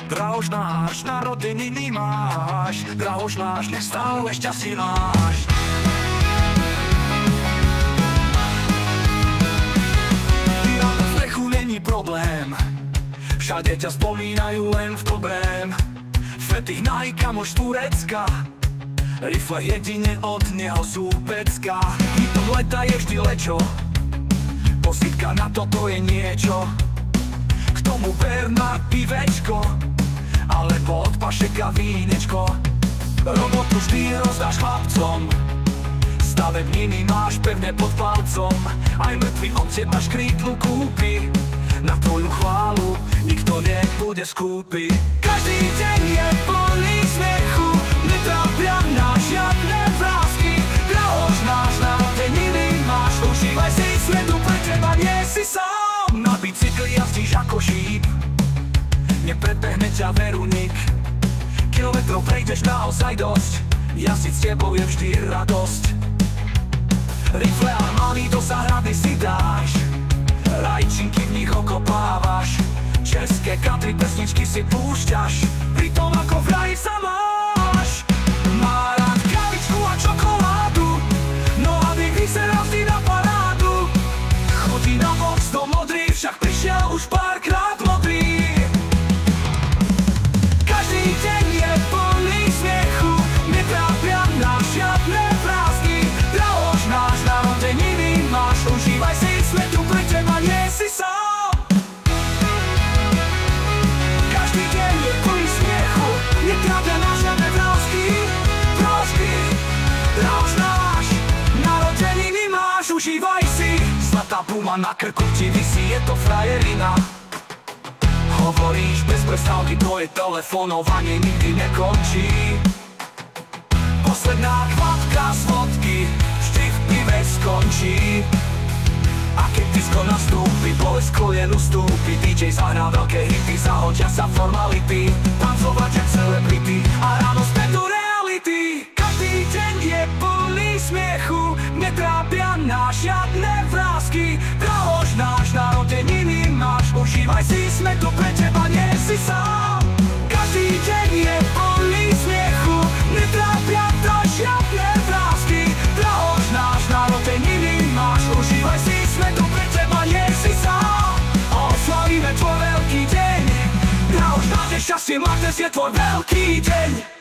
Drahož náš, narodeniny máš, drahož náš, nech stále šťastie máš. Na strechu není problém, všade ťa spomínajú len v dobrém. Svetých nají kamoš z Turecka, rifle jedine od neho sú pecka. Hitom leta je vždy lečo, posítka na toto je niečo. K tomu Bernard pivečko, alebo od pašeka vínečko. Robotu vždy rozdáš chlapcom, stavebniny máš pevne pod palcom. Aj mŕtvy od teba škrítlu kúpi, na tvoju chválu nikto nebude skúpi. Každý deň je plný smiechu, netrápia nás žiadne vrásky. Drahož náš, narodeniny máš, užívaj si svetu, pre teba nie si sám. Na bicykli jazdíš ako šíp, nepredbehne ťa veruník. Kilometrov prejdeš naozaj dosť, jazdiť s tebou je vždy radosť. Rifle armády do záhrady si dáš, rajčinky v nich okopávaš. České country pesničky si púšťaš, pritom ako v raji sa máš. Má rád kavičku a čokoládu, no aby vyzeral vždy na parádu. Chodí na box do modrý, však prišiel už párkrát modrý. Každý deň je plný smiechu, netrápia nás žiadne vrásky. Drahož náš, narodeniny máš, užívaj si svetu, pre teba nie si sám. Každý deň je plný smiechu, netrápia nás žiadne vrásky. Drahož náš, narodeniny máš, užívaj si. Zlatá puma na krku ti visí, je to frajerina. Hovoríš bez prestávky, tvoje telefonovanie nikdy nekončí. Posledná kvapka z vodky vždy v pive skončí. A keď disco nastúpi, bolesť kolien ustúpi. DJ zahrá veľké hity, zahoďa sa formality, tancovať jak celebrity a ráno späť do reality. Každý deň je plný smiechu, netrápia nás žiadne vrásky. Drahož náš, narodeniny máš, užívaj si, sme tu pre teba, nie si sám. Každý deň je plný smiechu, netrápia nás žiadne vrásky. Drahož náš, narodeniny máš, užívaj si, sme tu pre teba, nie si sám. Oslavíme tvoj veľký deň, drahož náš, šťastie máš, dnes je tvoj veľký deň.